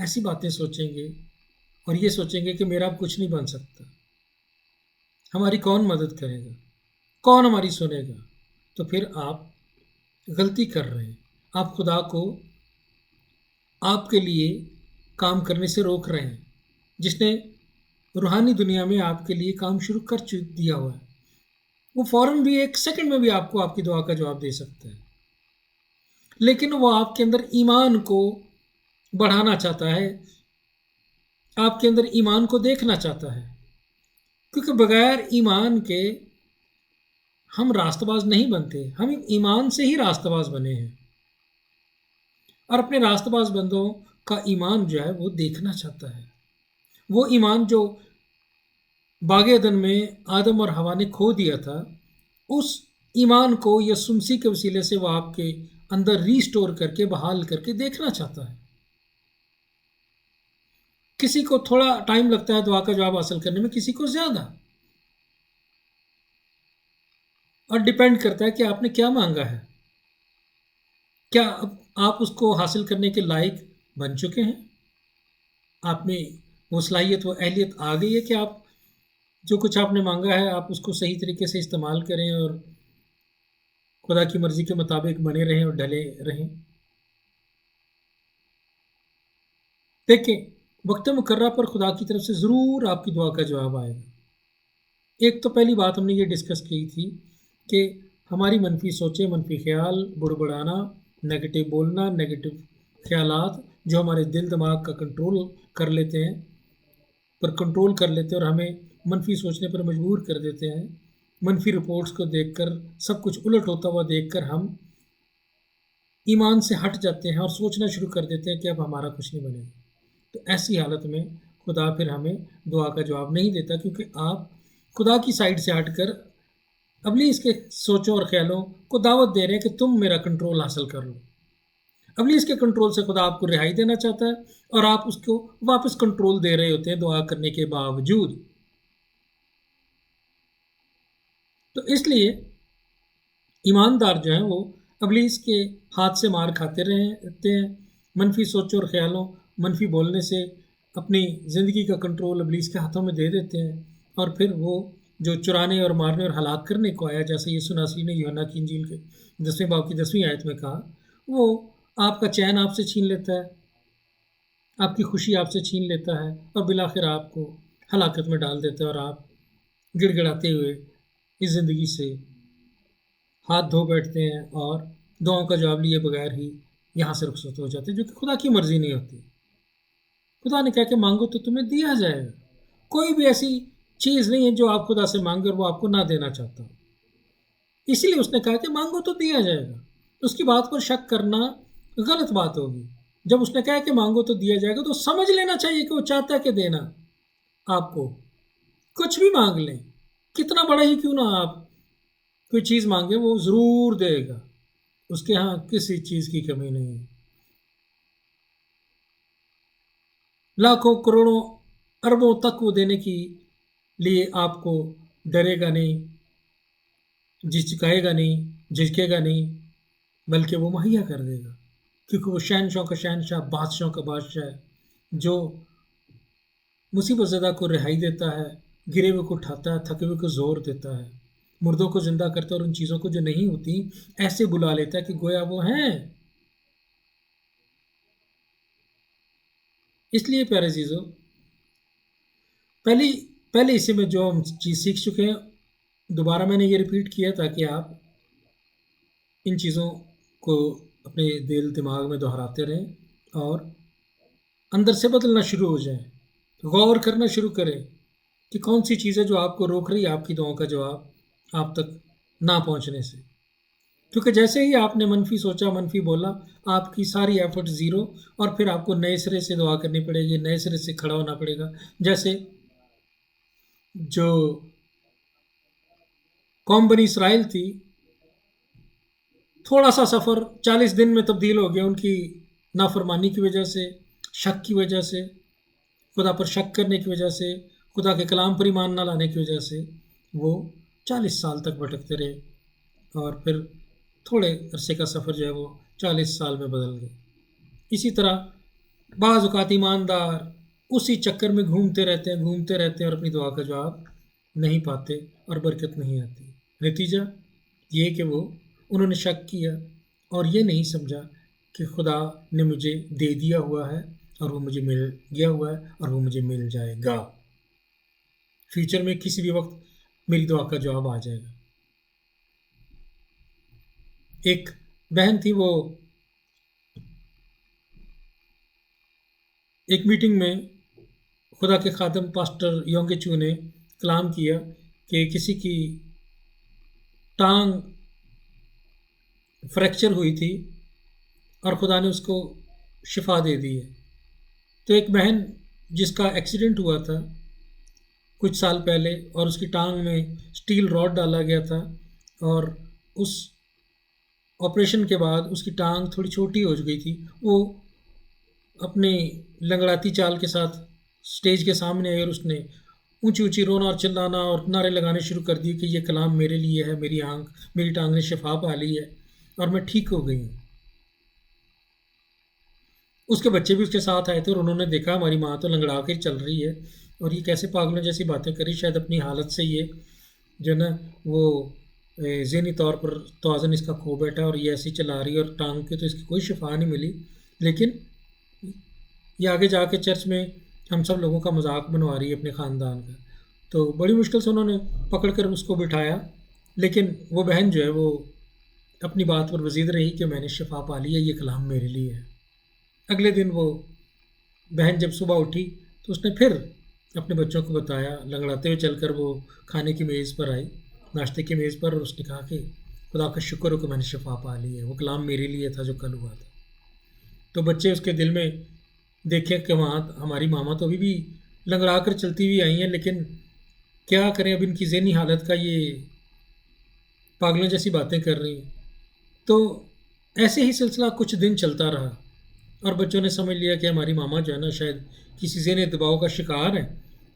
ایسی باتیں سوچیں گے اور یہ سوچیں گے کہ میرا اب کچھ نہیں بن سکتا، ہماری کون مدد کرے گا، کون ہماری سنے گا، تو پھر آپ غلطی کر رہے ہیں. آپ خدا کو آپ کے لیے کام کرنے سے روک رہے ہیں، جس نے روحانی دنیا میں آپ کے لیے کام شروع کر دیا ہوا ہے. وہ فوراً بھی 1 سیکنڈ میں بھی آپ کو آپ کی دعا کا جواب دے سکتا ہے، لیکن وہ آپ کے اندر ایمان کو بڑھانا چاہتا ہے، آپ کے اندر ایمان کو دیکھنا چاہتا ہے، کیونکہ بغیر ایمان کے ہم راست باز نہیں بنتے، ہم ایمان سے ہی راست باز بنے ہیں. اور اپنے راست باز بندوں کا ایمان جو ہے وہ دیکھنا چاہتا ہے. وہ ایمان جو باغ عدن میں آدم اور حوا نے کھو دیا تھا، اس ایمان کو یسوع مسیح کے وسیلے سے وہ آپ کے اندر ریسٹور کر کے بحال کر کے دیکھنا چاہتا ہے. کسی کو تھوڑا ٹائم لگتا ہے دعا کا جواب حاصل کرنے میں، کسی کو زیادہ، اور ڈیپینڈ کرتا ہے کہ آپ نے کیا مانگا ہے. کیا آپ اس کو حاصل کرنے کے لائق بن چکے ہیں؟ آپ میں وہ صلاحیت وہ اہلیت آ گئی ہے کہ آپ جو کچھ آپ نے مانگا ہے آپ اس کو صحیح طریقے سے استعمال کریں اور خدا کی مرضی کے مطابق بنے رہیں اور ڈھلے رہیں. دیکھیں، وقت مقررہ پر خدا کی طرف سے ضرور آپ کی دعا کا جواب آئے گا. ایک تو پہلی بات ہم نے یہ ڈسکس کی تھی کہ ہماری منفی سوچیں، منفی خیال، بڑبڑانا، نگیٹو بولنا، نگیٹو خیالات جو ہمارے دل دماغ کا کنٹرول کر لیتے ہیں، اور ہمیں منفی سوچنے پر مجبور کر دیتے ہیں. منفی رپورٹس کو دیکھ کر، سب کچھ الٹ ہوتا ہوا دیکھ کر ہم ایمان سے ہٹ جاتے ہیں اور سوچنا شروع کر دیتے ہیں کہ اب ہمارا کچھ نہیں بنے گا. تو ایسی حالت میں خدا پھر ہمیں دعا کا جواب نہیں دیتا، کیونکہ آپ خدا کی سائڈ سے ہٹ کر ابلیس کے سوچوں اور خیالوں کو دعوت دے رہے ہیں کہ تم میرا کنٹرول حاصل کر لو. ابلیس کے کنٹرول سے خدا آپ کو رہائی دینا چاہتا ہے اور آپ اس کو واپس کنٹرول دے رہے ہوتے ہیں دعا کرنے کے باوجود. تو اس لیے ایماندار جو ہیں وہ ابلیس کے ہاتھ سے مار کھاتے رہتے ہیں. منفی سوچوں اور خیالوں، منفی بولنے سے اپنی زندگی کا کنٹرول ابلیس کے ہاتھوں میں دے دیتے ہیں، اور پھر وہ جو چرانے اور مارنے اور ہلاک کرنے کو آیا، جیسے یسوع ناصری نے یوحنا کی انجیل کے 10ویں باب کی 10ویں آیت میں کہا، وہ آپ کا چین آپ سے چھین لیتا ہے، آپ کی خوشی آپ سے چھین لیتا ہے، اور بالآخر آپ کو ہلاکت میں ڈال دیتا ہے، اور آپ گڑ گڑاتے ہوئے اس زندگی سے ہاتھ دھو بیٹھتے ہیں اور دعاؤں کا جواب لیے بغیر ہی یہاں سے رخصت ہو جاتے ہیں، جو کہ خدا کی مرضی نہیں ہوتی. خدا نے کہا کہ مانگو تو تمہیں دیا جائے گا. کوئی بھی ایسی چیز نہیں ہے جو آپ خدا سے مانگے اور وہ آپ کو نہ دینا چاہتا ہو. اسی لیے اس نے کہا کہ مانگو تو دیا جائے گا. اس کی بات پر شک کرنا غلط بات ہوگی. جب اس نے کہا کہ مانگو تو دیا جائے گا تو سمجھ لینا چاہیے کہ وہ چاہتا ہے کہ دینا آپ کو. کچھ بھی مانگ لیں، کتنا بڑا ہی کیوں نہ آپ کوئی چیز مانگے، وہ ضرور دے گا. اس کے ہاں کسی چیز کی کمی نہیں ہے. لاکھوں کروڑوں اربوں تک وہ دینے کی لیے آپ کو ڈرے گا نہیں، جھجکائے گا نہیں، جھجکے گا نہیں، بلکہ وہ مہیا کر دے گا، کیونکہ وہ شہنشاہوں کا شہنشاہ، بادشاہوں کا بادشاہ ہے، جو مصیبت زدہ کو رہائی دیتا ہے، گرے ہوئے کو اٹھاتا ہے، تھکے ہوئے کو زور دیتا ہے، مردوں کو زندہ کرتا ہے، اور ان چیزوں کو جو نہیں ہوتی ایسے بلا لیتا ہے کہ گویا وہ ہیں. اس لیے پیارے عزیزو، پہلے حصے میں جو ہم چیز سیکھ چکے ہیں، دوبارہ میں نے یہ ریپیٹ کیا تاکہ آپ ان چیزوں کو اپنے دل دماغ میں دہراتے رہیں اور اندر سے بدلنا شروع ہو جائیں. غور کرنا شروع کریں کہ کون سی چیزیں جو آپ کو روک رہی ہے آپ کی دعاؤں کا جواب آپ تک نہ پہنچنے سے. کیونکہ جیسے ہی آپ نے منفی سوچا، منفی بولا، آپ کی ساری ایفرٹ زیرو، اور پھر آپ کو نئے سرے سے دعا کرنی پڑے گی، نئے سرے سے کھڑا ہونا پڑے گا. جیسے جو قوم بنی اسرائیل تھی، تھوڑا سا سفر 40 دن میں تبدیل ہو گیا ان کی نافرمانی کی وجہ سے، شک کی وجہ سے، خدا پر شک کرنے کی وجہ سے، خدا کے کلام پر ایمان نہ لانے کی وجہ سے وہ 40 سال تک بھٹکتے رہے، اور پھر تھوڑے عرصے کا سفر جو ہے وہ 40 سال میں بدل گئے. اسی طرح بعض اوقات ایماندار اسی چکر میں گھومتے رہتے ہیں اور اپنی دعا کا جواب نہیں پاتے اور برکت نہیں آتی۔ نتیجہ یہ کہ انہوں نے شک کیا اور یہ نہیں سمجھا کہ خدا نے مجھے دے دیا ہوا ہے اور وہ مجھے مل گیا ہوا ہے اور وہ مجھے مل جائے گا، فیوچر میں کسی بھی وقت میری دعا کا جواب آ جائے گا۔ ایک بہن تھی، وہ ایک میٹنگ میں خدا کے خادم پاسٹر یونگے چو نے کلام کیا کہ کسی کی ٹانگ فریکچر ہوئی تھی اور خدا نے اس کو شفا دے دی ہے۔ تو ایک بہن جس کا ایکسیڈنٹ ہوا تھا کچھ سال پہلے اور اس کی ٹانگ میں اسٹیل راڈ ڈالا گیا تھا، اور اس آپریشن کے بعد اس کی ٹانگ تھوڑی چھوٹی ہو گئی تھی، وہ اپنی لنگڑاتی چال کے ساتھ اسٹیج کے سامنے آئی اور اس نے اونچی اونچی رونا اور چلانا اور نعرے لگانے شروع کر دیے کہ یہ کلام میرے لیے ہے، میری ٹانگ نے شفا پا لی ہے اور میں ٹھیک ہو گئی ہوں۔ اس کے بچے بھی اس کے ساتھ آئے تھے اور انہوں نے دیکھا ہماری ماں تو لنگڑا کے چل رہی ہے اور یہ کیسے پاگلوں جیسی باتیں کری، شاید اپنی حالت سے یہ جو نا وہ ذہنی طور پر توازن اس کا کھو بیٹھا اور یہ ایسی چلا رہی ہے اور ٹانگ کے تو اس کی کوئی شفا نہیں ملی۔ لیکن یہ آگے جا کے چرچ میں ہم سب لوگوں کا مذاق بنوا رہی ہے اپنے خاندان کا۔ تو بڑی مشکل سے انہوں نے پکڑ کر اس کو بٹھایا، لیکن وہ بہن جو ہے وہ اپنی بات پر وزید رہی کہ میں نے شفا پا لی ہے، یہ کلام میرے لیے ہے۔ اگلے دن وہ بہن جب صبح اٹھی تو اس نے پھر اپنے بچوں کو بتایا، لنگڑاتے ہوئے چل کر وہ کھانے کی میز پر آئی، ناشتے کی میز پر، اور اس نے کہا کہ خدا کا شکر ہو کہ میں نے شفا پا لی ہے، وہ کلام میرے لیے تھا جو کل ہوا تھا۔ تو بچے اس کے دل میں دیکھیں کہ وہاں ہماری ماما تو ابھی بھی لنگڑا کر چلتی ہوئی آئی ہیں، لیکن کیا کریں اب ان کی ذہنی حالت کا، یہ پاگلوں جیسی باتیں کر رہی ہیں۔ تو ایسے ہی سلسلہ کچھ دن چلتا رہا اور بچوں نے سمجھ لیا کہ ہماری ماما جو ہے نا شاید کسی ذہنی دباؤ کا شکار ہے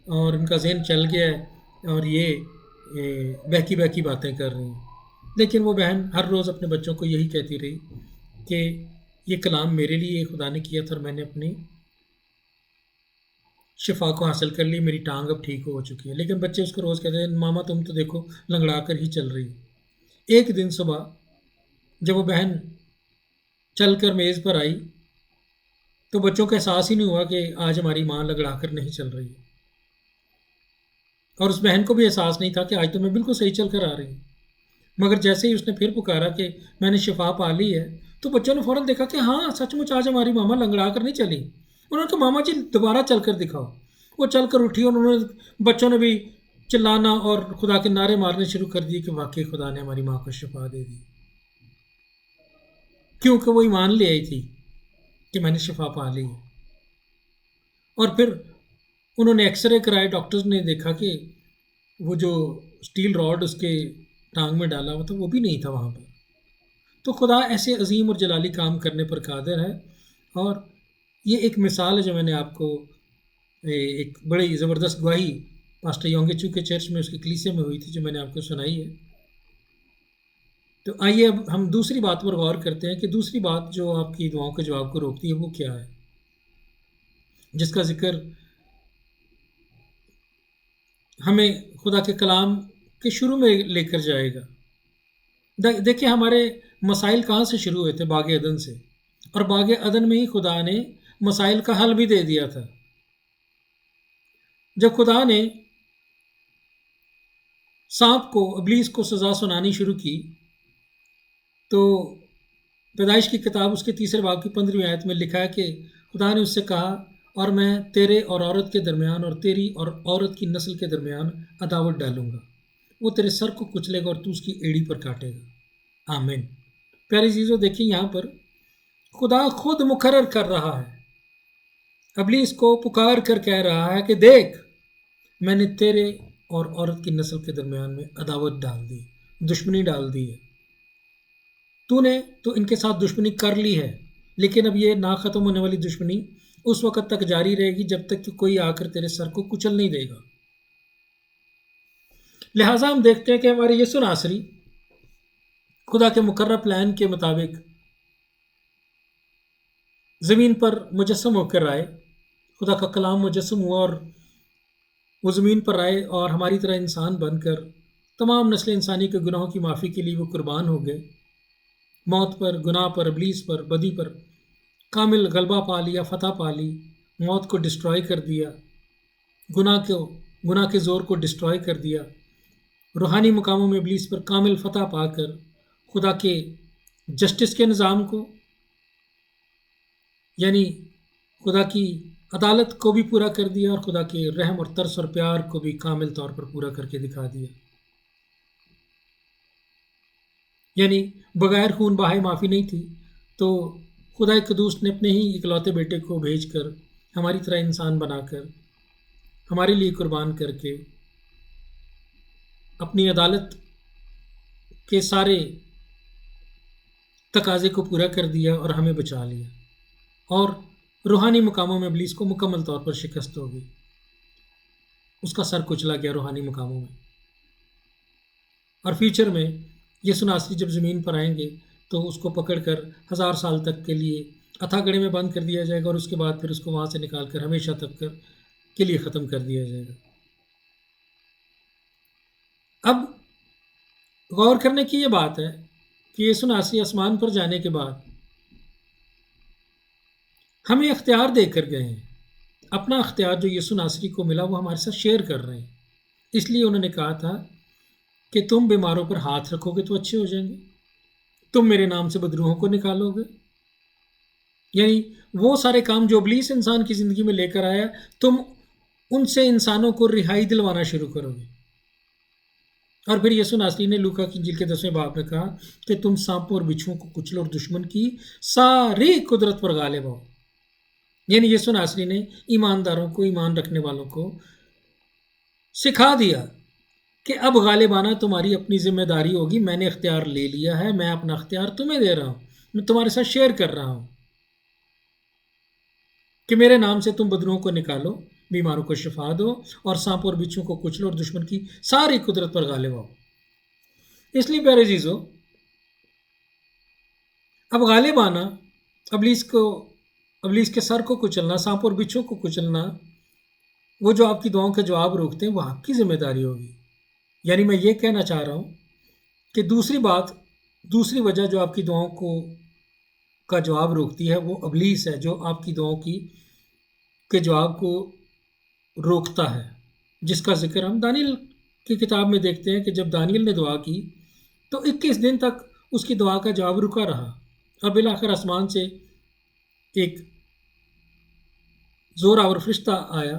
اور ان کا ذہن چل گیا ہے اور یہ بہکی بہکی باتیں کر رہی ہیں۔ لیکن وہ بہن ہر روز اپنے بچوں کو یہی کہتی رہی کہ یہ کلام میرے لیے خدا نے کیا تھا اور میں نے اپنی شفا کو حاصل کر لی، میری ٹانگ اب ٹھیک ہو چکی ہے۔ لیکن بچے اس کو روز کہتے ہیں ماما تم تو دیکھو لنگڑا کر ہی چل رہی۔ ایک دن صبح جب وہ بہن چل کر میز پر آئی تو بچوں کو احساس ہی نہیں ہوا کہ آج ہماری ماں لنگڑا کر نہیں چل رہی ہے، اور اس بہن کو بھی احساس نہیں تھا کہ آج تو میں بالکل صحیح چل کر آ رہی ہوں۔ مگر جیسے ہی اس نے پھر پکارا کہ میں نے شفا پا لی ہے تو بچوں نے فوراً دیکھا کہ ہاں سچ مچ آج ہماری ماما لنگڑا کر نہیں چلی۔ انہوں نے کہا ماما جی دوبارہ چل کر دکھاؤ۔ وہ چل کر اٹھی اور انہوں نے بچوں نے بھی چلانا اور خدا کے نعرے مارنے شروع کر دیے کہ واقعی خدا نے ہماری ماں کو شفا دے دی، کیونکہ وہ ایمان لے آئی تھی کہ میں نے شفا پا لی ہے۔ اور پھر انہوں نے ایکس رے کرائے، ڈاکٹرز نے دیکھا کہ وہ جو اسٹیل راڈ اس کے ٹانگ میں ڈالا ہوا تھا وہ بھی نہیں تھا وہاں پر۔ تو خدا ایسے عظیم اور جلالی کام کرنے پر قادر ہے، اور یہ ایک مثال ہے جو میں نے آپ کو ایک بڑی زبردست گواہی پاسٹر یونگے چو کے چرچ میں اس کی کلیسے میں ہوئی تھی جو میں نے آپ کو سنائی ہے۔ تو آئیے اب ہم دوسری بات پر غور کرتے ہیں کہ دوسری بات جو آپ کی دعاؤں کے جواب کو روکتی ہے وہ کیا ہے، جس کا ذکر ہمیں خدا کے کلام کے شروع میں لے کر جائے گا۔ دیکھیں ہمارے مسائل کہاں سے شروع ہوئے تھے؟ باغ عدن سے، اور باغ عدن میں ہی خدا نے مسائل کا حل بھی دے دیا تھا۔ جب خدا نے سانپ کو، ابلیس کو سزا سنانی شروع کی تو پیدائش کی کتاب اس کے 3 باب کی 15ویں آیت میں لکھا ہے کہ خدا نے اس سے کہا اور میں تیرے اور عورت کے درمیان اور تیری اور عورت کی نسل کے درمیان عداوت ڈالوں گا، وہ تیرے سر کو کچلے گا اور تو اس کی ایڑی پر کاٹے گا۔ آمین۔ پیاری چیزوں دیکھیں یہاں پر خدا خود مقرر کر رہا ہے، ابلیس کو پکار کر کہہ رہا ہے کہ دیکھ میں نے تیرے اور عورت کی نسل کے درمیان میں عداوت ڈال دی، دشمنی ڈال دی ہے۔ تو نے تو ان کے ساتھ دشمنی کر لی ہے، لیکن اب یہ نہ ختم ہونے والی دشمنی اس وقت تک جاری رہے گی جب تک کہ کوئی آ کر تیرے سر کو کچل نہیں دے گا۔ لہٰذا ہم دیکھتے ہیں کہ ہمارے یسوع ناصری خدا کے مقرر پلان کے مطابق زمین پر مجسم ہو کر آئے، خدا کا کلام مجسم ہوا اور وہ زمین پر آئے اور ہماری طرح انسان بن کر تمام نسل انسانی کے گناہوں کی معافی کے لیے وہ قربان ہو گئے، موت پر، گناہ پر، ابلیس پر، بدی پر کامل غلبہ پا لیا، فتح پا لی، موت کو ڈسٹرائے کر دیا، گناہ کے زور کو ڈسٹرائے کر دیا، روحانی مقاموں میں ابلیس پر کامل فتح پا کر خدا کے جسٹس کے نظام کو، یعنی خدا کی عدالت کو بھی پورا کر دیا اور خدا کے رحم اور ترس اور پیار کو بھی کامل طور پر پورا کر کے دکھا دیا۔ یعنی بغیر خون بہائے معافی نہیں تھی، تو خدا قدوس نے اپنے ہی اکلوتے بیٹے کو بھیج کر ہماری طرح انسان بنا کر ہمارے لیے قربان کر کے اپنی عدالت کے سارے تقاضے کو پورا کر دیا اور ہمیں بچا لیا، اور روحانی مقاموں میں ابلیس کو مکمل طور پر شکست ہو گئی، اس کا سر کچلا گیا روحانی مقاموں میں۔ اور فیوچر میں یسوع ناصری جب زمین پر آئیں گے تو اس کو پکڑ کر 1000 سال تک کے لیے اتھا گڑھے میں بند کر دیا جائے گا، اور اس کے بعد پھر اس کو وہاں سے نکال کر ہمیشہ تک کے لیے ختم کر دیا جائے گا۔ اب غور کرنے کی یہ بات ہے کہ یسوع ناصری آسمان پر جانے کے بعد ہمیں اختیار دے کر گئے ہیں، اپنا اختیار جو یسوع ناصری کو ملا وہ ہمارے ساتھ شیئر کر رہے ہیں۔ اس لیے انہوں نے کہا تھا کہ تم بیماروں پر ہاتھ رکھو گے تو اچھے ہو جائیں گے، تم میرے نام سے بدروحوں کو نکالو گے، یعنی وہ سارے کام جو ابلیس انسان کی زندگی میں لے کر آیا تم ان سے انسانوں کو رہائی دلوانا شروع کرو گے۔ اور پھر یسوع ناصری نے لوکا کی انجیل کے 10ویں باب میں کہا کہ تم سانپوں اور بچھوؤں کو کچلو اور دشمن کی ساری قدرت پر غالب ہو۔ یعنی یسوع ناصری نے ایمانداروں کو، ایمان رکھنے والوں کو سکھا دیا کہ اب غالبانہ تمہاری اپنی ذمہ داری ہوگی، میں نے اختیار لے لیا ہے، میں اپنا اختیار تمہیں دے رہا ہوں، میں تمہارے ساتھ شیئر کر رہا ہوں کہ میرے نام سے تم بدروحوں کو نکالو، بیماروں کو شفا دو، اور سانپوں اور بچھوؤں کو کچلو اور دشمن کی ساری قدرت پر غالب ہو۔ اس لیے پیارے عزیزو، اب غالب آنا، ابلیس کے سر کو کچلنا، سانپوں اور بچھوؤں کو کچلنا، وہ جو آپ کی دعاؤں کا جواب روکتے ہیں وہ آپ کی ذمہ داری ہوگی۔ یعنی میں یہ کہنا چاہ رہا ہوں کہ دوسری وجہ جو آپ کی دعاؤں کا جواب روکتی ہے وہ ابلیس ہے، جو آپ کی دعاؤں کے جواب کو روکتا ہے، جس کا ذکر ہم دانیل کی کتاب میں دیکھتے ہیں کہ جب دانیل نے دعا کی تو 21 دن تک اس کی دعا کا جواب رکا رہا، اور بالآخر آسمان سے ایک زور آور فرشتہ آیا،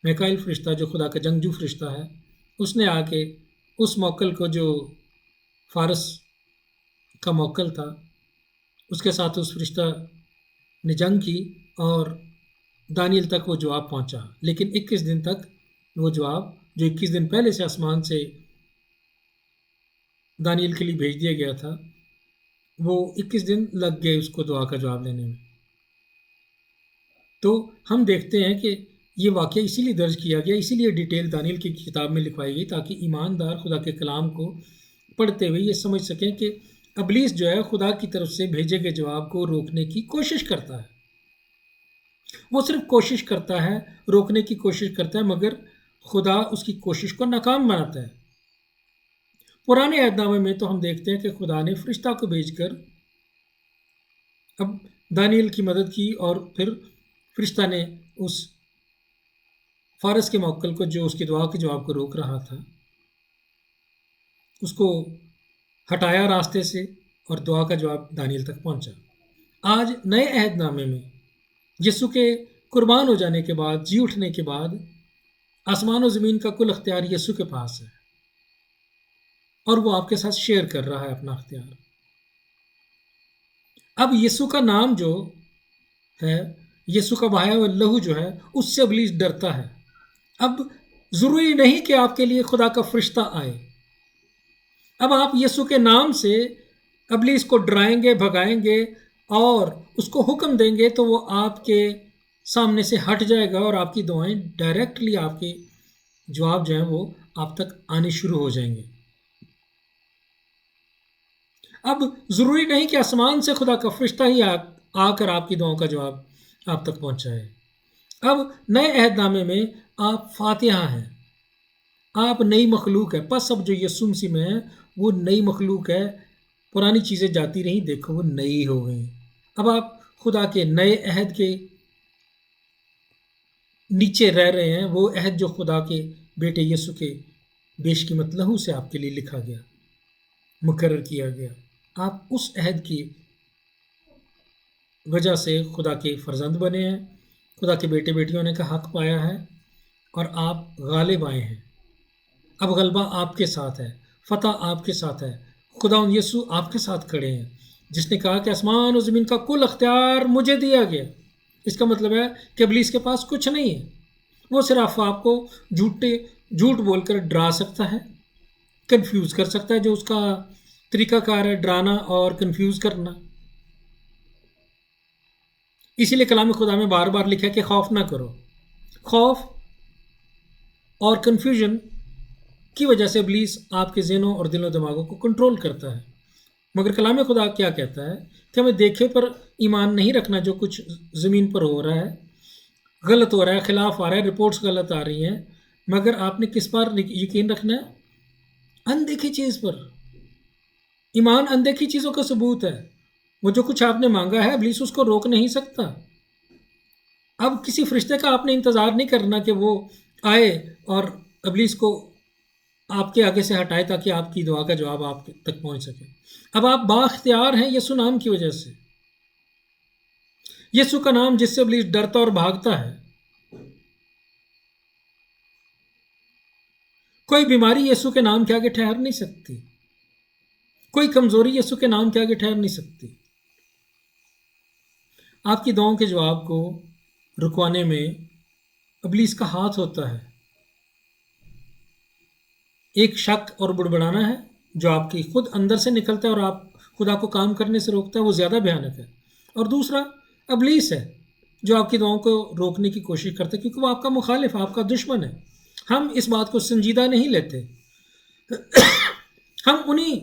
میکائیل فرشتہ جو خدا کا جنگجو فرشتہ ہے، اس نے آ کے اس موکل کو جو فارس کا موکل تھا اس کے ساتھ اس فرشتہ نے جنگ کی، اور دانیل تک وہ جواب پہنچا، لیکن 21 دن تک وہ جواب جو 21 دن پہلے سے آسمان سے دانیل کے لیے بھیج دیا گیا تھا، وہ 21 دن لگ گئے اس کو دعا کا جواب لینے میں۔ تو ہم دیکھتے ہیں کہ یہ واقعہ اسی لیے درج کیا گیا، اسی لیے ڈیٹیل دانیل کی کتاب میں لکھوائی گئی، تاکہ ایماندار خدا کے کلام کو پڑھتے ہوئے یہ سمجھ سکیں کہ ابلیس جو ہے خدا کی طرف سے بھیجے گئے جواب کو روکنے کی کوشش کرتا ہے، وہ صرف کوشش کرتا ہے، روکنے کی کوشش کرتا ہے، مگر خدا اس کی کوشش کو ناکام بناتا ہے۔ پرانے عہد نامے میں تو ہم دیکھتے ہیں کہ خدا نے فرشتہ کو بھیج کر اب دانیل کی مدد کی، اور پھر فرشتہ نے اس فارس کے موکل کو جو اس کی دعا کے جواب کو روک رہا تھا اس کو ہٹایا راستے سے، اور دعا کا جواب دانیل تک پہنچا۔ آج نئے عہد نامے میں یسوع کے قربان ہو جانے کے بعد، جی اٹھنے کے بعد، آسمان و زمین کا کل اختیار یسوع کے پاس ہے، اور وہ آپ کے ساتھ شیئر کر رہا ہے اپنا اختیار۔ اب یسوع کا نام جو ہے، یسوع کا بہایا ہوا لہو جو ہے، اس سے ابلیس ڈرتا ہے۔ اب ضروری نہیں کہ آپ کے لیے خدا کا فرشتہ آئے، اب آپ یسوع کے نام سے ابلیس کو ڈرائیں گے، بھگائیں گے، اور اس کو حکم دیں گے تو وہ آپ کے سامنے سے ہٹ جائے گا، اور آپ کی دعائیں ڈائریکٹلی، آپ کے جواب جو ہیں وہ آپ تک آنے شروع ہو جائیں گے۔ اب ضروری نہیں کہ آسمان سے خدا کا فرشتہ ہی آ کر آپ کی دعاؤں کا جواب آپ تک پہنچائے۔ اب نئے عہد نامے میں آپ فاتحہ ہیں، آپ نئی مخلوق ہے۔ پس اب جو یسوع مسیح میں ہے وہ نئی مخلوق ہے، پرانی چیزیں جاتی رہیں، دیکھو وہ نئی ہو گئیں۔ اب آپ خدا کے نئے عہد کے نیچے رہ رہے ہیں، وہ عہد جو خدا کے بیٹے یسوع کے بیش قیمت لہو سے آپ کے لیے لکھا گیا، مقرر کیا گیا۔ آپ اس عہد کی وجہ سے خدا کے فرزند بنے ہیں، خدا کے بیٹے بیٹیوں نے کا حق پایا ہے، اور آپ غالب آئے ہیں۔ اب غلبہ آپ کے ساتھ ہے، فتح آپ کے ساتھ ہے، خدا یسوع آپ کے ساتھ کھڑے ہیں، جس نے کہا کہ آسمان اور زمین کا کل اختیار مجھے دیا گیا۔ اس کا مطلب ہے کہ ابلیس کے پاس کچھ نہیں ہے، وہ صرف آپ کو جھوٹ بول کر ڈرا سکتا ہے، کنفیوز کر سکتا ہے، جو اس کا طریقہ کار ہے، ڈرانا اور کنفیوز کرنا۔ اسی لیے کلام خدا میں بار بار لکھا ہے کہ خوف نہ کرو۔ خوف اور کنفیوژن کی وجہ سے ابلیس آپ کے ذہنوں اور دل و دماغوں کو کنٹرول کرتا ہے۔ مگر کلام خدا کیا کہتا ہے کہ ہمیں دیکھے پر ایمان نہیں رکھنا، جو کچھ زمین پر ہو رہا ہے غلط ہو رہا ہے، خلاف آ رہا ہے، رپورٹس غلط آ رہی ہیں، مگر آپ نے کس پر یقین رکھنا ہے؟ اندیکھی چیز پر۔ ایمان اندیکھی چیزوں کا ثبوت ہے۔ وہ جو کچھ آپ نے مانگا ہے ابلیس اس کو روک نہیں سکتا۔ اب کسی فرشتے کا آپ نے انتظار نہیں کرنا کہ وہ آئے اور ابلیس کو آپ کے آگے سے ہٹائے تاکہ آپ کی دعا کا جواب آپ تک پہنچ سکے۔ اب آپ بااختیار ہیں یسوع نام کی وجہ سے۔ یسوع کا نام جس سے ابلیس ڈرتا اور بھاگتا ہے۔ کوئی بیماری یسوع کے نام کے آگے ٹھہر نہیں سکتی، کوئی کمزوری یسوع کے نام کے آگے ٹھہر نہیں سکتی۔ آپ کی دعاؤں کے جواب کو رکوانے میں ابلیس کا ہاتھ ہوتا ہے۔ ایک شک اور بڑبڑانا ہے جو آپ کی خود اندر سے نکلتا ہے اور آپ خدا کو کام کرنے سے روکتا ہے، وہ زیادہ بھیانک ہے۔ اور دوسرا ابلیس ہے جو آپ کی دعاؤں کو روکنے کی کوشش کرتا ہے، کیونکہ وہ آپ کا مخالف، آپ کا دشمن ہے۔ ہم اس بات کو سنجیدہ نہیں لیتے۔ ہم انہی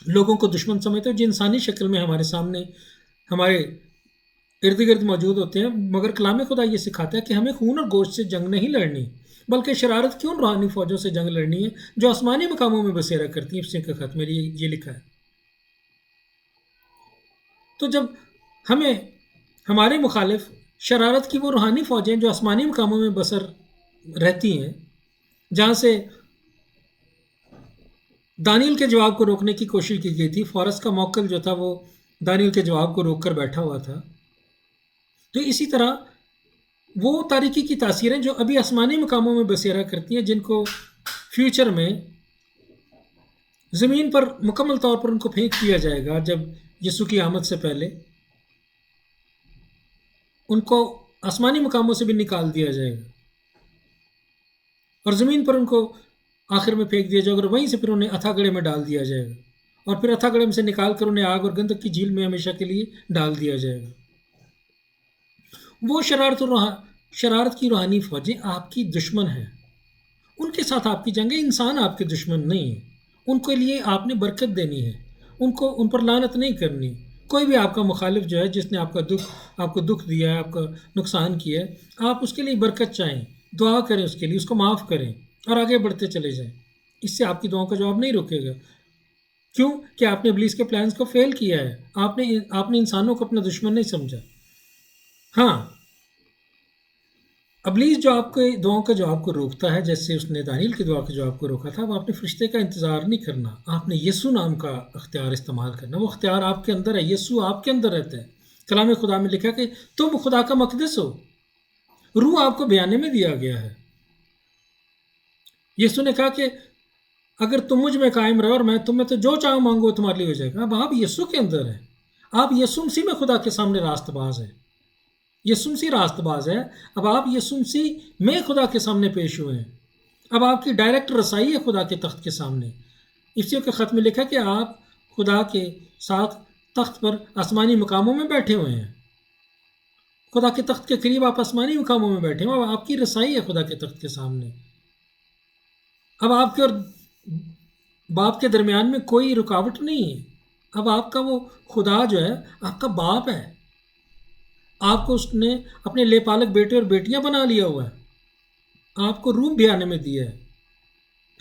لوگوں کو دشمن سمجھتے ہیں جو انسانی شکل میں ہمارے سامنے، ہمارے ارد گرد موجود ہوتے ہیں، مگر کلام خدا یہ سکھاتا ہے کہ ہمیں خون اور گوشت سے جنگ نہیں لڑنی، بلکہ شرارت کی ان روحانی فوجوں سے جنگ لڑنی ہے جو آسمانی مقاموں میں بسیرا کرتی ہیں۔ افسیوں کا خط میں یہ لکھا ہے۔ تو جب ہمیں ہمارے مخالف شرارت کی وہ روحانی فوجیں جو آسمانی مقاموں میں بسر رہتی ہیں، جہاں سے دانیل کے جواب کو روکنے کی کوشش کی گئی تھی، فورس کا موکل جو تھا وہ دانیل کے جواب کو روک کر بیٹھا ہوا تھا، تو اسی طرح وہ تاریکی کی تاثیریں جو ابھی آسمانی مقاموں میں بسیرا کرتی ہیں، جن کو فیوچر میں زمین پر مکمل طور پر ان کو پھینک دیا جائے گا جب یسوع کی آمد سے پہلے، ان کو آسمانی مقاموں سے بھی نکال دیا جائے گا اور زمین پر ان کو آخر میں پھینک دیا جائے گا، اور وہیں سے پھر انہیں اتھا گڑھے میں ڈال دیا جائے گا، اور پھر اتھا گڑھے میں سے نکال کر انہیں آگ اور گندک کی جھیل میں ہمیشہ کے لیے ڈال دیا جائے گا۔ وہ شرارت کی روحانی فوجیں آپ کی دشمن ہیں، ان کے ساتھ آپ کی جنگ ہے۔ انسان آپ کے دشمن نہیں ہے، ان کے لیے آپ نے برکت دینی ہے، ان پر لعنت نہیں کرنی۔ کوئی بھی آپ کا مخالف جو ہے، جس نے آپ کو دکھ دیا ہے، آپ کا نقصان کیا ہے، آپ اس کے لیے برکت چاہیں، دعا کریں اس کے لیے، اس کو معاف کریں اور آگے بڑھتے چلے جائیں۔ اس سے آپ کی دعاؤں کا جواب نہیں رکے گا۔ کیوں کہ آپ نے ابلیس کے پلانز کو فیل کیا ہے، آپ نے انسانوں کو اپنا دشمن نہیں سمجھا۔ ہاں، ابلیس جو آپ کے دعاؤں کا جواب کو روکتا ہے، جیسے اس نے دانیل کی دعا کے جواب کو روکا تھا، وہ اپنے فرشتے کا انتظار نہیں کرنا، آپ نے یسوع نام کا اختیار استعمال کرنا۔ وہ اختیار آپ کے اندر ہے، یسوع آپ کے اندر رہتا ہے۔ کلام خدا میں لکھا کہ تم خدا کا مقدس ہو، روح آپ کو بیانے میں دیا گیا ہے۔ یسوع نے کہا کہ اگر تم مجھ میں قائم رہو اور میں تم میں تو جو چاہو مانگو تمہارے لیے ہو جائے گا۔ اب آپ یسوع کے اندر ہیں، آپ یسوع مسیح میں خدا کے سامنے راست باز ہیں، یسوع مسیح راست باز ہے۔ اب آپ یسوع مسیح میں خدا کے سامنے پیش ہوئے ہیں، اب آپ کی ڈائریکٹ رسائی ہے خدا کے تخت کے سامنے۔ افسیوں کے خط میں لکھا کہ آپ خدا کے ساتھ تخت پر آسمانی مقاموں میں بیٹھے ہوئے ہیں، خدا کے تخت کے قریب آپ آسمانی مقاموں میں بیٹھے ہوئے ہیں، اب آپ کی رسائی ہے خدا کے تخت کے سامنے۔ اب آپ کے اور باپ کے درمیان میں کوئی رکاوٹ نہیں ہے۔ اب آپ کا وہ خدا جو ہے آپ کا باپ ہے، آپ کو اس نے اپنے لے پالک بیٹے اور بیٹیاں بنا لیا ہوا ہے، آپ کو روم بھی آنے میں دیا ہے،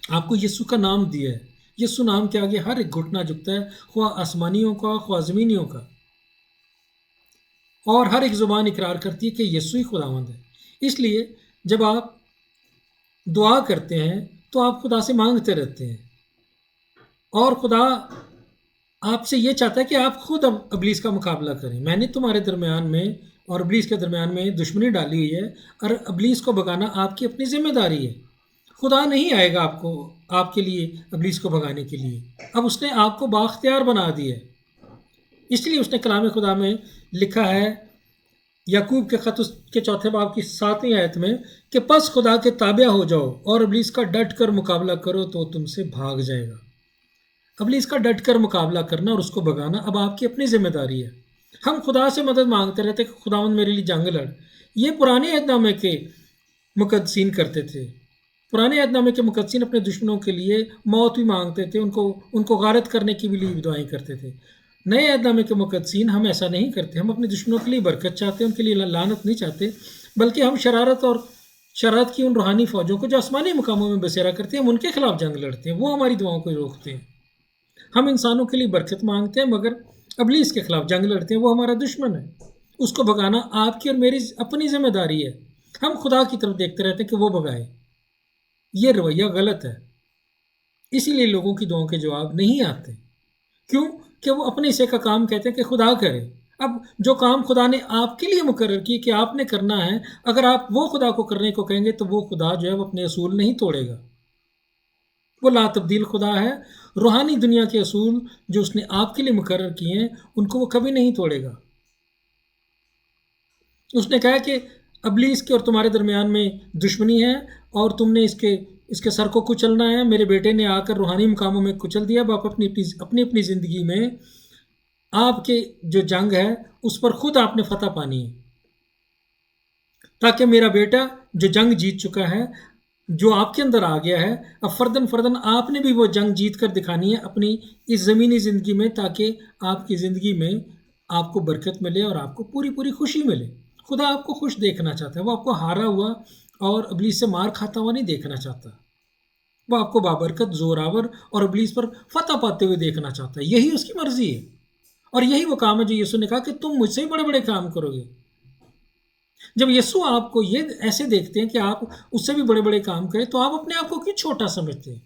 آپ کو یسوع کا نام دیا ہے۔ یسوع نام کے آگے ہر ایک گھٹنا جھکتا ہے، خواہ آسمانیوں کا خواہ زمینیوں کا، اور ہر ایک زبان اقرار کرتی ہے کہ یسوع ہی خداوند ہے۔ اس لیے جب آپ دعا کرتے ہیں تو آپ خدا سے مانگتے رہتے ہیں، اور خدا آپ سے یہ چاہتا ہے کہ آپ خود اب ابلیس کا مقابلہ کریں۔ میں نے تمہارے درمیان میں اور ابلیس کے درمیان میں دشمنی ڈالی ہوئی ہے، اور ابلیس کو بھگانا آپ کی اپنی ذمہ داری ہے۔ خدا نہیں آئے گا آپ کے لیے ابلیس کو بھگانے کے لیے، اب اس نے آپ کو بااختیار بنا دیا ہے۔ اس لیے اس نے کلام خدا میں لکھا ہے، یعقوب کے خط کے 4 باب کی 7ویں آیت میں، کہ پس خدا کے تابع ہو جاؤ اور ابلیس کا ڈٹ کر مقابلہ کرو تو تم سے بھاگ جائے گا۔ ابلیس کا ڈٹ کر مقابلہ کرنا اور اس کو بھگانا اب آپ کی اپنی ذمہ داری ہے۔ ہم خدا سے مدد مانگتے رہتے کہ خداوند میرے لیے جنگ لڑ۔ یہ پرانے عہد نامے کے مقدسین کرتے تھے۔ پرانے عہد نامے کے مقدسین اپنے دشمنوں کے لیے موت بھی مانگتے تھے، ان کو غارت کرنے کی بھی لیے دعائیں کرتے تھے۔ نئے عہد نامے کے مقدسین ہم ایسا نہیں کرتے، ہم اپنے دشمنوں کے لیے برکت چاہتے ہیں، ان کے لیے لعنت نہیں چاہتے، بلکہ ہم شرارت کی ان روحانی فوجوں کو جو آسمانی مقاموں میں بسیرا کرتے ہیں، ہم ان کے خلاف جنگ لڑتے ہیں، وہ ہماری دعاؤں کو روکتے ہیں۔ ہم انسانوں کے لیے برکت مانگتے ہیں مگر ابلیس کے خلاف جنگ لڑتے ہیں، وہ ہمارا دشمن ہے۔ اس کو بھگانا آپ کی اور میری اپنی ذمہ داری ہے۔ ہم خدا کی طرف دیکھتے رہتے ہیں کہ وہ بھگائے، یہ رویہ غلط ہے۔ اسی لیے لوگوں کی دعاؤں کے جواب نہیں آتے، کیوں کہ وہ اپنے حصے کا کام کہتے ہیں کہ خدا کرے۔ اب جو کام خدا نے آپ کے لیے مقرر کی کہ آپ نے کرنا ہے، اگر آپ وہ خدا کو کرنے کو کہیں گے تو وہ خدا جو ہے وہ اپنے اصول نہیں توڑے گا۔ وہ لا تبدیل خدا ہے، روحانی دنیا کے اصول جو اس نے آپ کے لیے مقرر کیے ہیں ان کو وہ کبھی نہیں توڑے گا۔ اس نے کہا کہ ابلیس کے اور تمہارے درمیان میں دشمنی ہے اور تم نے اس کے سر کو کچلنا ہے۔ میرے بیٹے نے آ کر روحانی مقاموں میں کچل دیا، اب آپ اپنی زندگی میں آپ کے جو جنگ ہے اس پر خود آپ نے فتح پانی ہے، تاکہ میرا بیٹا جو جنگ جیت چکا ہے، جو آپ کے اندر آ گیا ہے، اب فرداً آپ نے بھی وہ جنگ جیت کر دکھانی ہے اپنی اس زمینی زندگی میں، تاکہ آپ کی زندگی میں آپ کو برکت ملے اور آپ کو پوری خوشی ملے۔ خدا آپ کو خوش دیکھنا چاہتا ہے، وہ آپ کو ہارا ہوا اور ابلیس سے مار کھاتا ہوا نہیں دیکھنا چاہتا، وہ آپ کو بابرکت، زوراور اور ابلیس پر فتح پاتے ہوئے دیکھنا چاہتا ہے۔ یہی اس کی مرضی ہے، اور یہی وہ کام ہے جو یسوع نے کہا کہ تم مجھ سے ہی بڑے بڑے کام کرو گے۔ جب یسوع آپ کو یہ ایسے دیکھتے ہیں کہ آپ اس سے بھی بڑے بڑے کام کریں تو آپ اپنے آپ کو کیوں چھوٹا سمجھتے ہیں؟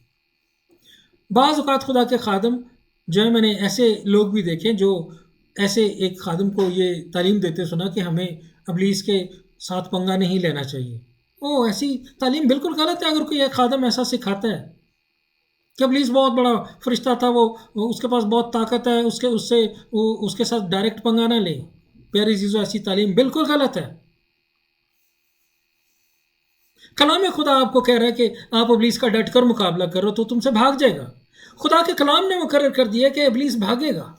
بعض اوقات خدا کے خادم جو ہے، میں نے ایسے لوگ بھی دیکھے جو ایسے ایک خادم کو یہ تعلیم دیتے سنا کہ ہمیں ابلیس کے ساتھ پنگا نہیں لینا چاہیے۔ ایسی تعلیم بالکل غلط ہے۔ اگر کوئی ایک خادم ایسا سکھاتا ہے کہ ابلیس بہت بڑا فرشتہ تھا، وہ اس کے پاس بہت طاقت ہے، اس کے ساتھ ڈائریکٹ پنگا نہ لے، پیاری عزیزو، ایسی تعلیم بالکل غلط ہے۔ کلام خدا آپ کو کہہ رہا ہے کہ آپ ابلیس کا ڈٹ کر مقابلہ کرو تو تم سے بھاگ جائے گا۔ خدا کے کلام نے مقرر کر دیا کہ ابلیس بھاگے گا۔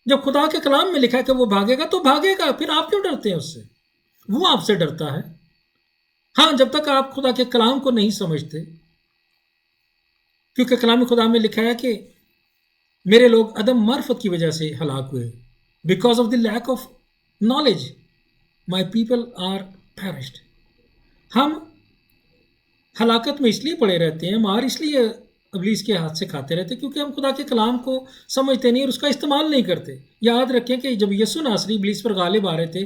جب خدا کے کلام میں لکھا ہے کہ وہ بھاگے گا تو بھاگے گا، پھر آپ کیوں ڈرتے ہیں اس سے؟ وہ آپ سے ڈرتا ہے۔ ہاں، جب تک آپ خدا کے کلام کو نہیں سمجھتے، کیونکہ کلام خدا میں لکھا ہے کہ میرے لوگ عدم معرفت کی وجہ سے ہلاک ہوئے، because of the lack of knowledge my people are perished. ہم ہلاکت میں اس لیے پڑے رہتے ہیں، مار اس لیے ابلیس کے ہاتھ سے کھاتے رہتے کیونکہ ہم خدا کے کلام کو سمجھتے نہیں اور اس کا استعمال نہیں کرتے۔ یاد رکھیں کہ جب یسوع ناصری ابلیس پر غالب آ رہے تھے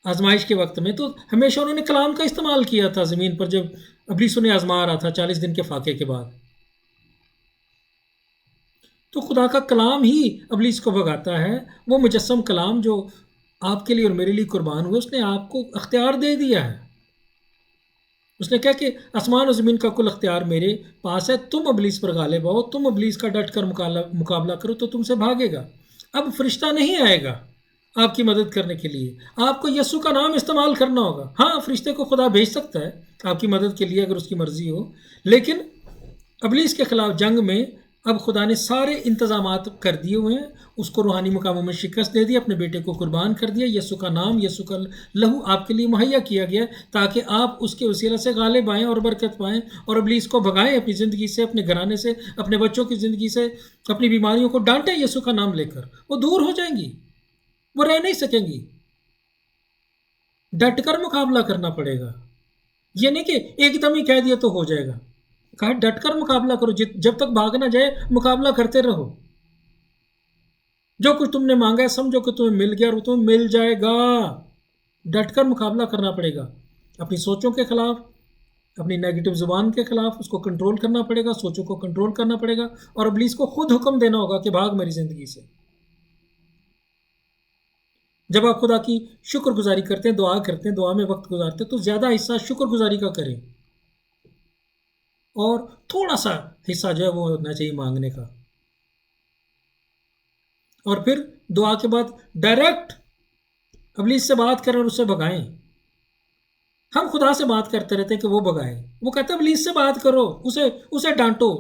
آزمائش کے وقت میں، تو ہمیشہ انہوں نے کلام کا استعمال کیا تھا زمین پر، جب ابلیس انہیں آزما رہا تھا 40 دن کے فاقے کے بعد۔ تو خدا کا کلام ہی ابلیس کو بھگاتا ہے۔ وہ مجسم کلام جو آپ کے لیے اور میرے لیے قربان ہوئے، اس نے آپ کو اختیار دے دیا ہے۔ اس نے کہا کہ آسمان و زمین کا کل اختیار میرے پاس ہے، تم ابلیس پر غالب آؤ، تم ابلیس کا ڈٹ کر مقابلہ کرو تو تم سے بھاگے گا۔ اب فرشتہ نہیں آئے گا آپ کی مدد کرنے کے لیے، آپ کو یسوع کا نام استعمال کرنا ہوگا۔ ہاں، فرشتے کو خدا بھیج سکتا ہے آپ کی مدد کے لیے اگر اس کی مرضی ہو، لیکن ابلیس کے خلاف جنگ میں اب خدا نے سارے انتظامات کر دیے ہوئے ہیں، اس کو روحانی مقاموں میں شکست دے دی، اپنے بیٹے کو قربان کر دیا، یسوع کا نام، یسوع کا لہو آپ کے لیے مہیا کیا گیا تاکہ آپ اس کے وسیلہ سے غالب آئیں اور برکت پائیں اور ابلیس کو بھگائیں اپنی زندگی سے، اپنے گھرانے سے، اپنے بچوں کی زندگی سے، اپنی بیماریوں کو ڈانٹیں یسوع کا نام لے کر، وہ دور ہو جائیں گی، وہ رہ نہیں سکیں گی۔ ڈٹ کر مقابلہ کرنا پڑے گا. یہ نہیں کہ ایک دم ہی کہہ دیا تو ہو جائے گا. کہا ڈٹ کر مقابلہ کرو، جب تک بھاگ نہ جائے مقابلہ کرتے رہو. جو کچھ تم نے مانگا ہے سمجھو کہ تمہیں مل گیا اور وہ تمہیں مل جائے گا. ڈٹ کر مقابلہ کرنا پڑے گا اپنی سوچوں کے خلاف، اپنی نیگیٹو زبان کے خلاف. اس کو کنٹرول کرنا پڑے گا، سوچوں کو کنٹرول کرنا پڑے گا، اور ابلیس کو خود حکم دینا ہوگا کہ بھاگ میری زندگی سے. جب آپ خدا کی شکر گزاری کرتے ہیں، دعا کرتے ہیں، دعا میں وقت گزارتے ہیں، تو زیادہ حصہ شکر گزاری کا کریں اور تھوڑا سا حصہ جو ہے وہ ہونا چاہیے مانگنے کا. اور پھر دعا کے بعد ڈائریکٹ ابلیس سے بات کریں اور اسے بھگائیں. ہم خدا سے بات کرتے رہتے ہیں کہ وہ بھگائے. وہ کہتا ہے ابلیس سے بات کرو، اسے ڈانٹو،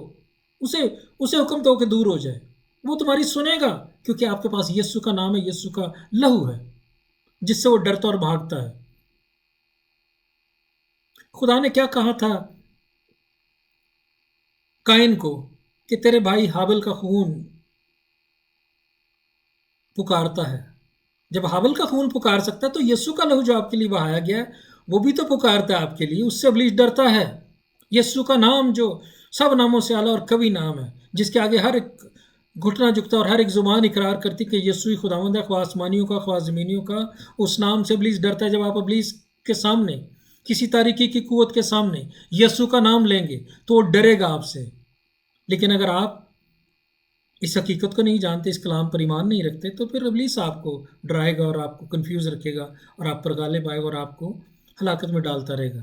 اسے حکم دو کہ دور ہو جائے. وہ تمہاری سنے گا کیونکہ آپ کے پاس یسوع کا نام ہے، یسوع کا لہو ہے جس سے وہ ڈرتا اور بھاگتا ہے. خدا نے کیا کہا تھا قائن کو کہ تیرے بھائی حابل کا خون پکارتا ہے. جب حابل کا خون پکار سکتا ہے تو یسوع کا لہو جو آپ کے لیے بہایا گیا ہے وہ بھی تو پکارتا ہے آپ کے لیے. اس سے ابلیس ڈرتا ہے. یسوع کا نام جو سب ناموں سے اعلیٰ اور قوی نام ہے، جس کے آگے ہر ایک گھٹنا جھکتا اور ہر ایک زبان اقرار کرتی کہ یسوع خداوند ہے، خواہ آسمانیوں کا خواہ زمینیوں کا. اس نام سے ابلیس ڈرتا ہے. جب آپ ابلیس کے سامنے، کسی تاریکی کی قوت کے سامنے یسوع کا نام لیں گے تو وہ ڈرے گا آپ سے. لیکن اگر آپ اس حقیقت کو نہیں جانتے، اس کلام پر ایمان نہیں رکھتے، تو پھر ابلیس آپ کو ڈرائے گا اور آپ کو کنفیوز رکھے گا اور آپ پر غالب آئے گا اور آپ کو ہلاکت میں ڈالتا رہے گا.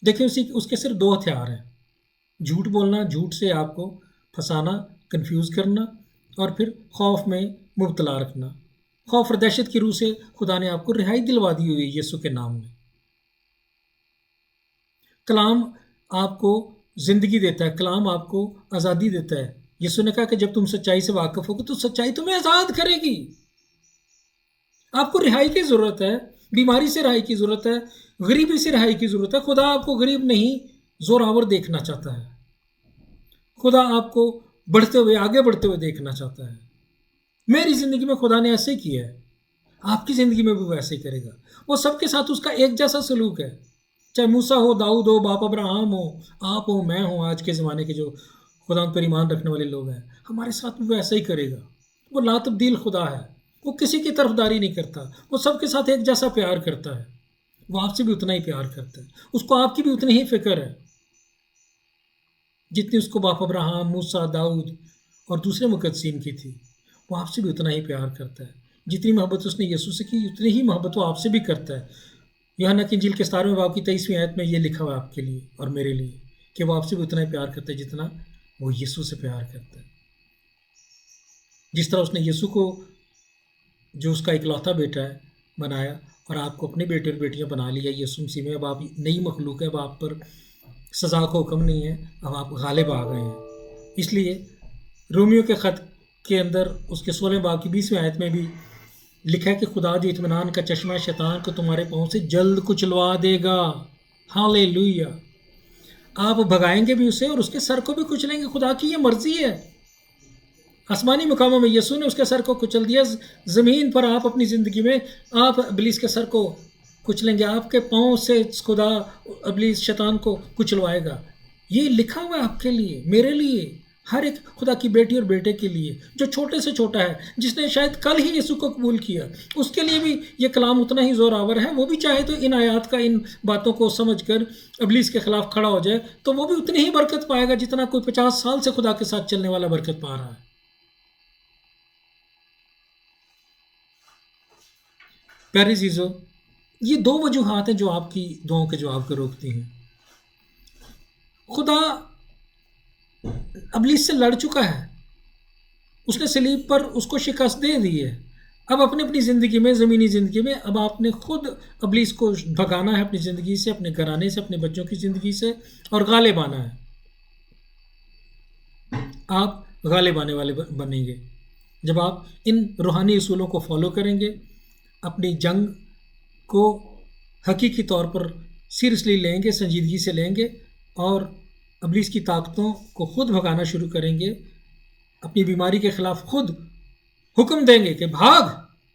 دیکھیں اس کے صرف 2 ہتھیار ہیں: جھوٹ بولنا، جھوٹ سے آپ کو پھنسانا، کنفیوز کرنا، اور پھر خوف میں مبتلا رکھنا. خوف اور دہشت کی روح سے خدا نے آپ کو رہائی دلوا دی ہوئی ہے یسوع کے نام میں. کلام آپ کو زندگی دیتا ہے، کلام آپ کو آزادی دیتا ہے. یسوع نے کہا کہ جب تم سچائی سے واقف ہوگے تو سچائی تمہیں آزاد کرے گی. آپ کو رہائی کی ضرورت ہے، بیماری سے رہائی کی ضرورت ہے، غریبی سے رہائی کی ضرورت ہے. خدا آپ کو غریب نہیں، زوراور دیکھنا چاہتا ہے. خدا آپ کو بڑھتے ہوئے، آگے بڑھتے ہوئے دیکھنا چاہتا ہے. میری زندگی میں خدا نے ایسے ہی کیا ہے، آپ کی زندگی میں بھی وہ ایسے ہی کرے گا. وہ سب کے ساتھ اس کا ایک جیسا سلوک ہے، چاہے موسیٰ ہو، داؤد ہو، باپ ابراہم ہو، آپ ہو، میں ہوں، آج کے زمانے کے جو خدا پر ایمان رکھنے والے لوگ ہیں، ہمارے ساتھ بھی وہ ایسا ہی کرے گا. وہ لا تبدیل خدا ہے. وہ کسی کی طرفداری نہیں کرتا. وہ سب کے ساتھ ایک جیسا پیار کرتا ہے. وہ آپ سے بھی اتنا ہی پیار کرتا ہے. اس کو آپ کی بھی اتنی ہی فکر ہے جتنی اس کو باپ ابراہم، موسیٰ، داؤد اور دوسرے مقدسین کی تھی. وہ آپ سے بھی اتنا ہی پیار کرتا ہے. جتنی محبت اس نے یسوع سے کی، اتنی ہی محبت وہ آپ سے بھی کرتا ہے. یوحنا کی انجیل کے 17ویں باب کی 23ویں آیت میں یہ لکھا ہوا ہے آپ کے لیے اور میرے لیے کہ وہ آپ سے بھی اتنا ہی پیار کرتا ہے جتنا وہ یسوع سے پیار کرتا ہے. جس طرح اس نے یسوع کو، جو اس کا اکلوتا بیٹا ہے، بنایا اور آپ کو اپنے بیٹے اور بیٹیاں بنا لیا یسوع مسیح میں. اب آپ نئی مخلوق ہے. اب آپ پر سزا کا حکم نہیں ہے. اب آپ غالب آ گئے ہیں. اس لیے رومیو کے خط کے اندر اس کے 16 باب کی 20ویں آیت میں بھی لکھا ہے کہ خدا جو اطمینان کا چشمہ شیطان کو تمہارے پاؤں سے جلد کچلوا دے گا. ہاللیلویہ. آپ بھگائیں گے بھی اسے اور اس کے سر کو بھی کچلیں گے. خدا کی یہ مرضی ہے. آسمانی مقاموں میں یسوع نے اس کے سر کو کچل دیا. زمین پر آپ اپنی زندگی میں آپ ابلیس کے سر کو کچلیں گے. آپ کے پاؤں سے خدا ابلیس شیطان کو کچلوائے گا. یہ لکھا ہوا ہے آپ کے لیے، میرے لیے، ہر ایک خدا کی بیٹی اور بیٹے کے لیے جو چھوٹے سے چھوٹا ہے، جس نے شاید کل ہی یسوع کو قبول کیا. اس کے لیے بھی یہ کلام اتنا ہی زور آور ہے. وہ بھی چاہے تو ان آیات کا، ان باتوں کو سمجھ کر ابلیس کے خلاف کھڑا ہو جائے تو وہ بھی اتنی ہی برکت پائے گا جتنا کوئی 50 سال سے خدا کے ساتھ چلنے والا برکت پا رہا ہے. پیارے عزیزو، یہ 2 وجوہات ہیں جو آپ کی دعاؤں کے جواب کو روکتی ہیں. خدا ابلیس سے لڑ چکا ہے. اس نے صلیب پر اس کو شکست دے دی ہے. اب اپنی زندگی میں، زمینی زندگی میں، اب آپ نے خود ابلیس کو بھگانا ہے اپنی زندگی سے، اپنے گھرانے سے، اپنے بچوں کی زندگی سے، اور غالب آنا ہے. آپ غالب آنے والے بنیں گے جب آپ ان روحانی اصولوں کو فالو کریں گے، اپنی جنگ کو حقیقی طور پر سیریسلی لیں گے، سنجیدگی سے لیں گے، اور ابلیس کی طاقتوں کو خود بھگانا شروع کریں گے. اپنی بیماری کے خلاف خود حکم دیں گے کہ بھاگ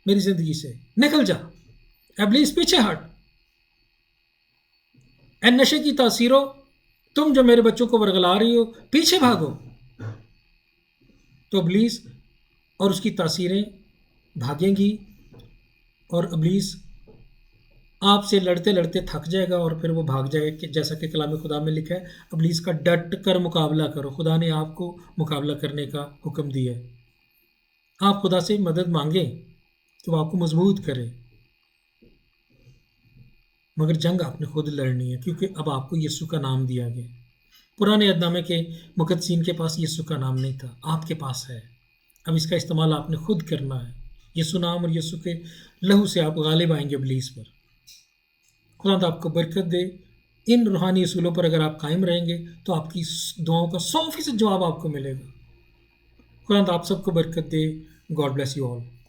میری زندگی سے، نکل جا. ابلیس پیچھے ہٹ، اے نشے کی تاثیروں، تم جو میرے بچوں کو ورگلا رہی ہو، پیچھے بھاگو۔ تو ابلیس اور اس کی تاثیریں بھاگیں گی، اور ابلیس آپ سے لڑتے لڑتے تھک جائے گا اور پھر وہ بھاگ جائے گا، کہ جیسا کہ کلام خدا میں لکھا ہے، ابلیس کا ڈٹ کر مقابلہ کرو۔ خدا نے آپ کو مقابلہ کرنے کا حکم دیا ہے۔ آپ خدا سے مدد مانگیں کہ وہ آپ کو مضبوط کرے، مگر جنگ آپ نے خود لڑنی ہے، کیونکہ اب آپ کو یسوع کا نام دیا گیا۔ پرانے عہد نامے کے مقدسین کے پاس یسوع کا نام نہیں تھا، آپ کے پاس ہے۔ اب اس کا استعمال آپ نے خود کرنا ہے۔ یسوع نام اور یسوع کے لہو سے آپ غالب آئیں گے ابلیس پر۔ خدا آپ کو برکت دے۔ ان روحانی اصولوں پر اگر آپ قائم رہیں گے تو آپ کی دعاؤں کا 100% جواب آپ کو ملے گا۔ خدا آپ سب کو برکت دے۔ God bless you all.